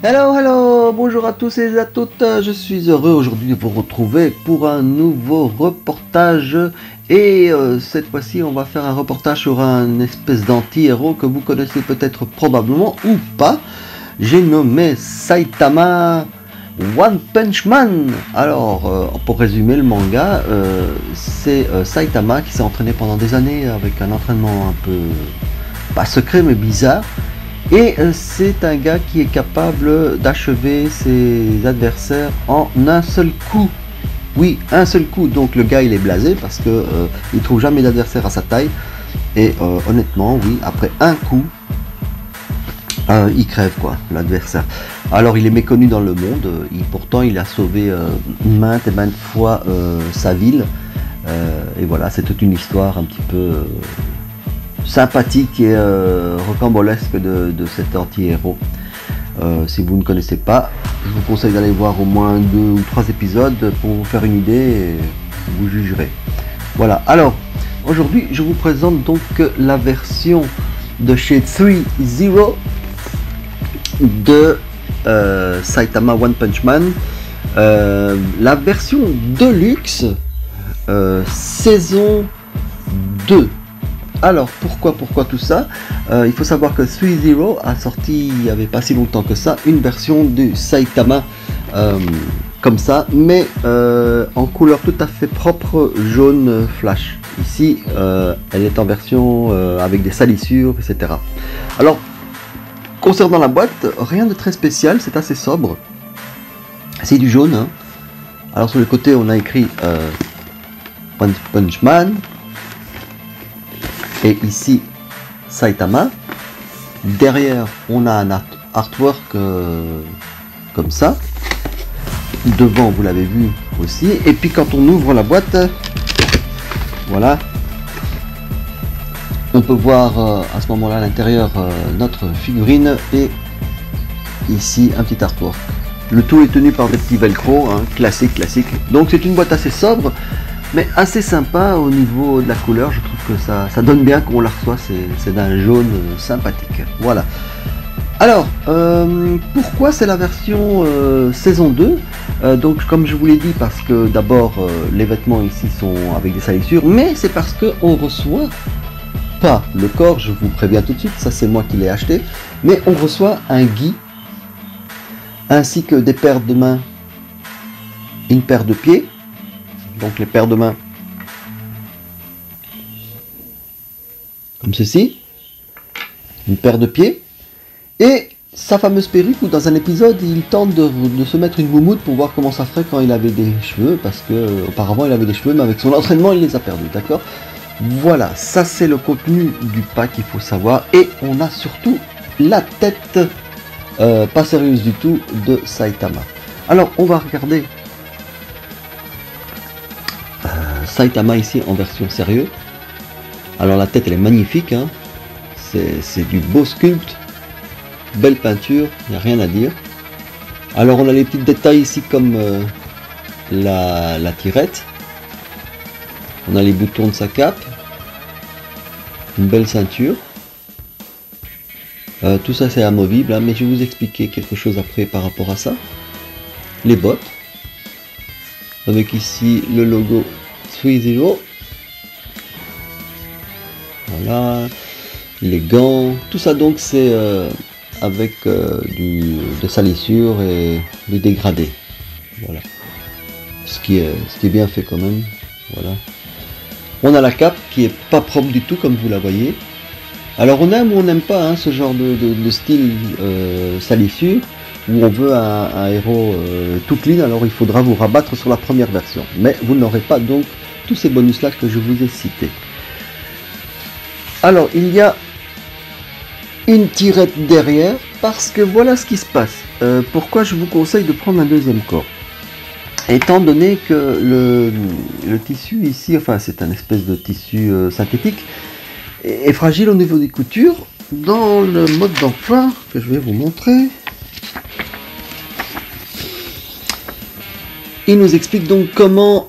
Hello, bonjour à tous et à toutes, je suis heureux aujourd'hui de vous retrouver pour un nouveau reportage et cette fois-ci on va faire un reportage sur un espèce d'anti-héros que vous connaissez peut-être probablement ou pas. J'ai nommé Saitama One Punch Man. Alors pour résumer le manga, c'est Saitama qui s'est entraîné pendant des années avec un entraînement un peu, pas secret mais bizarre. Et c'est un gars qui est capable d'achever ses adversaires en un seul coup. Oui, un seul coup. Donc le gars il est blasé parce que il trouve jamais d'adversaire à sa taille. Et honnêtement, oui, après un coup, il crève quoi, l'adversaire. Alors il est méconnu dans le monde. Pourtant il a sauvé maintes et maintes fois sa ville. Et voilà, c'est toute une histoire un petit peu sympathique et rocambolesque de cet anti-héros. Si vous ne connaissez pas, je vous conseille d'aller voir au moins 2 ou 3 épisodes pour vous faire une idée et vous jugerez. Voilà, alors aujourd'hui je vous présente donc la version de chez 3-0 de Saitama One Punch Man, la version Deluxe saison 2. Alors pourquoi tout ça? Il faut savoir que 3-0 a sorti il n'y avait pas si longtemps que ça une version du Saitama comme ça, mais en couleur tout à fait propre, jaune flash. Ici elle est en version avec des salissures, etc. Alors concernant la boîte, rien de très spécial, c'est assez sobre, c'est du jaune, hein. Alors sur le côté on a écrit One Punch Man. Et ici Saitama. Derrière on a un artwork comme ça. Devant vous l'avez vu aussi. Et puis quand on ouvre la boîte, voilà, on peut voir à ce moment là à l'intérieur notre figurine et ici un petit artwork. Le tout est tenu par des petits velcro, hein, classique. Donc c'est une boîte assez sobre mais assez sympa au niveau de la couleur. Je trouve que ça donne bien qu'on la reçoit, c'est d'un jaune sympathique. Voilà. Alors pourquoi c'est la version saison 2? Donc comme je vous l'ai dit, parce que d'abord les vêtements ici sont avec des salissures, mais c'est parce que on reçoit pas le corps, je vous préviens tout de suite, ça c'est moi qui l'ai acheté, mais on reçoit un gi ainsi que des paires de mains, une paire de pieds. Donc les paires de mains comme ceci, une paire de pieds et sa fameuse perruque où dans un épisode il tente de se mettre une moumoute pour voir comment ça ferait quand il avait des cheveux, parce que auparavant il avait des cheveux mais avec son entraînement il les a perdus, d'accord. Voilà, ça c'est le contenu du pack, il faut savoir. Et on a surtout la tête pas sérieuse du tout de Saitama. Alors on va regarder Saitama ici en version sérieux. Alors la tête elle est magnifique, hein. C'est du beau sculpte, belle peinture, il n'y a rien à dire. Alors on a les petits détails ici comme la tirette, on a les boutons de sa cape, une belle ceinture, tout ça c'est amovible, hein, mais je vais vous expliquer quelque chose après par rapport à ça. Les bottes avec ici le logo 3-0, voilà, les gants, tout ça donc c'est avec de salissure et du dégradé, voilà, ce qui est bien fait quand même. Voilà, on a la cape qui est pas propre du tout comme vous la voyez. Alors on aime ou on n'aime pas, hein, ce genre de style salissure, où on veut un héros tout clean. Alors il faudra vous rabattre sur la première version, mais vous n'aurez pas donc tous ces bonus là que je vous ai cités. Alors il y a une tirette derrière parce que voilà ce qui se passe. Pourquoi je vous conseille de prendre un deuxième corps? Étant donné que le tissu ici, enfin c'est un espèce de tissu synthétique, est fragile au niveau des coutures. Dans le mode d'emploi que je vais vous montrer, il nous explique donc comment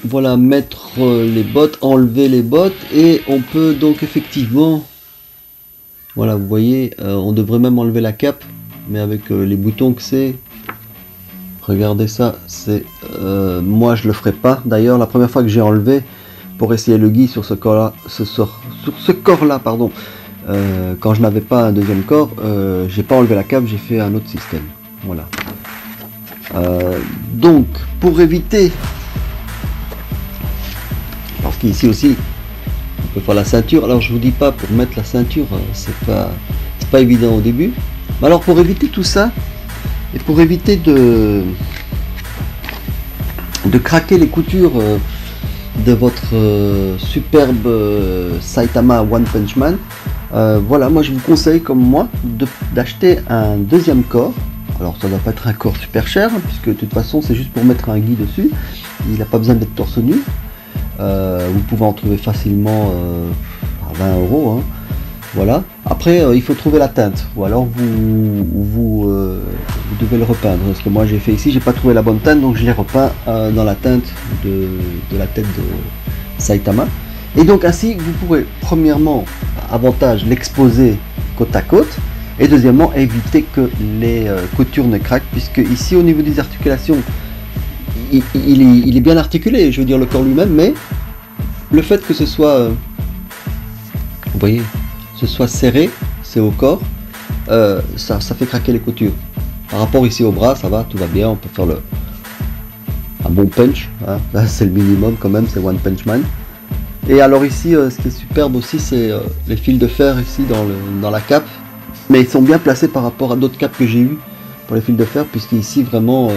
voilà, mettre les bottes, enlever les bottes, et on peut donc effectivement, voilà, vous voyez, on devrait même enlever la cape, mais avec les boutons que c'est, regardez ça, c'est moi je le ferai pas. D'ailleurs, la première fois que j'ai enlevé pour essayer le gui sur ce corps-là, pardon, quand je n'avais pas un deuxième corps, j'ai pas enlevé la cape, j'ai fait un autre système. Voilà. Donc, pour éviter, parce qu'ici aussi, on peut faire la ceinture. Alors, je vous dis pas pour mettre la ceinture, c'est pas évident au début. Mais alors, pour éviter tout ça, et pour éviter de craquer les coutures de votre superbe Saitama One Punch Man, voilà, moi je vous conseille, comme moi, d'acheter un deuxième corps. Alors ça ne doit pas être un corps super cher, hein, puisque de toute façon c'est juste pour mettre un gui dessus, il n'a pas besoin d'être torse nu. Vous pouvez en trouver facilement à 20 €, hein. Voilà. Après il faut trouver la teinte, ou alors vous devez le repeindre, parce que moi j'ai fait ici, j'ai pas trouvé la bonne teinte, donc je l'ai repeint dans la teinte de la tête de Saitama. Et donc ainsi vous pourrez, premièrement, avantage, l'exposer côte à côte, et deuxièmement éviter que les coutures ne craquent, puisque ici au niveau des articulations il est bien articulé, je veux dire le corps lui-même, mais le fait que ce soit vous voyez, ce soit serré, c'est au corps, ça fait craquer les coutures. Par rapport ici au bras, ça va, tout va bien, on peut faire un bon punch, hein. Là c'est le minimum quand même, c'est One Punch Man. Et alors ici, ce qui est superbe aussi, c'est les fils de fer ici dans la cape, mais ils sont bien placés par rapport à d'autres capes que j'ai eu pour les fils de fer, puisqu'ici vraiment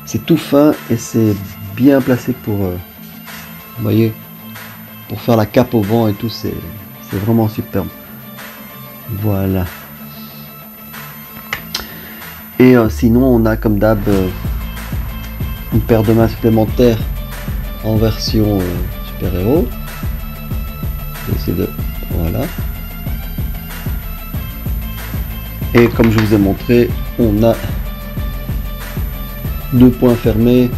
c'est tout fin et c'est bien placé pour, vous voyez, pour faire la cape au vent et tout, c'est vraiment superbe. Voilà. Et sinon on a comme d'hab une paire de mains supplémentaires en version super héros. Voilà. Et comme je vous ai montré, on a deux poings fermés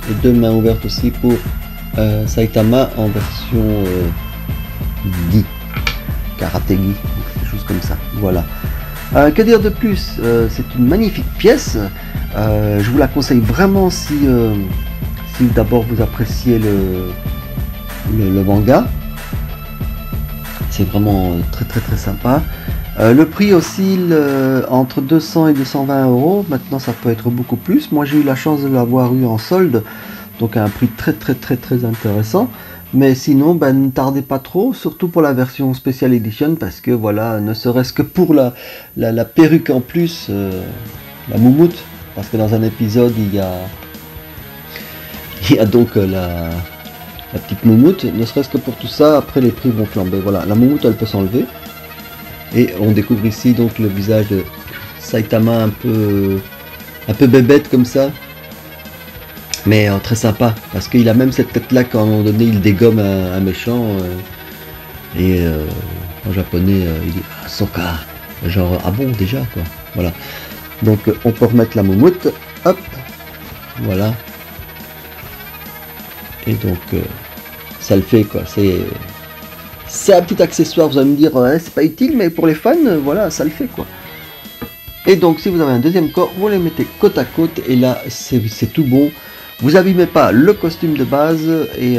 et deux mains ouvertes aussi pour Saitama en version gi, karaté gi, quelque chose comme ça. Voilà. Que dire de plus, c'est une magnifique pièce. Je vous la conseille vraiment si d'abord vous appréciez le manga. C'est vraiment très sympa. Le prix oscille entre 200 et 220 €. Maintenant ça peut être beaucoup plus. Moi j'ai eu la chance de l'avoir eu en solde, donc à un prix très intéressant. Mais sinon, ben, ne tardez pas trop, surtout pour la version Special Edition, parce que voilà, ne serait-ce que pour la perruque en plus, la moumoute, parce que dans un épisode il y a donc la petite moumoute, ne serait-ce que pour tout ça, après les prix vont flamber. Voilà, la moumoute elle peut s'enlever, et on découvre ici donc le visage de Saitama un peu bébête comme ça. Mais très sympa, parce qu'il a même cette tête là quand à un moment donné il dégomme un méchant, et en japonais il dit Soka, genre ah bon déjà quoi, voilà. Donc on peut remettre la moumoute, hop, voilà, et donc ça le fait quoi, c'est un petit accessoire, vous allez me dire c'est pas utile, mais pour les fans, voilà, ça le fait quoi. Et donc si vous avez un deuxième corps, vous les mettez côte à côte, et là c'est tout bon. Vous abîmez pas le costume de base, et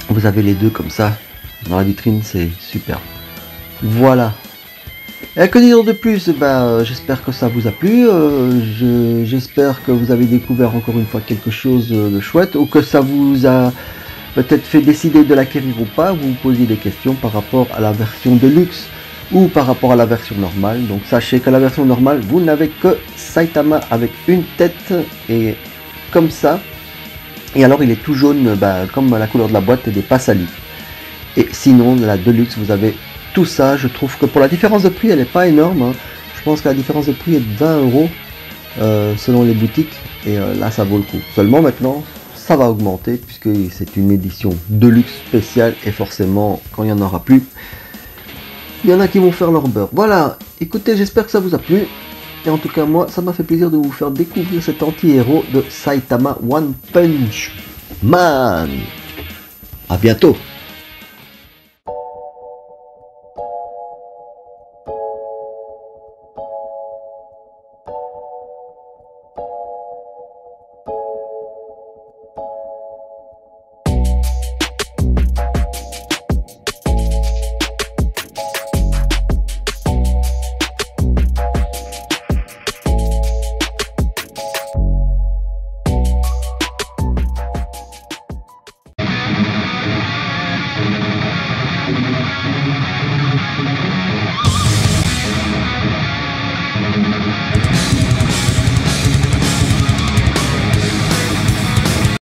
vous avez les deux comme ça dans la vitrine, c'est super. Voilà. Et que dire de plus? J'espère que ça vous a plu. J'espère que vous avez découvert encore une fois quelque chose de chouette, ou que ça vous a peut-être fait décider de l'acquérir ou pas. Vous vous posez des questions par rapport à la version Deluxe ou par rapport à la version normale. Donc sachez que la version normale, vous n'avez que Saitama avec une tête et comme ça, et alors il est tout jaune, comme la couleur de la boîte, et des pas salis. Et sinon la Deluxe, vous avez tout ça. Je trouve que pour la différence de prix, elle n'est pas énorme, hein. Je pense que la différence de prix est de 20 euros selon les boutiques. Et là, ça vaut le coup. Seulement maintenant, ça va augmenter puisque c'est une édition de luxe spéciale. Et forcément, quand il n'y en aura plus, il y en a qui vont faire leur beurre. Voilà, écoutez, j'espère que ça vous a plu. Et en tout cas, moi, ça m'a fait plaisir de vous faire découvrir cet anti-héros de Saitama One Punch Man. À bientôt.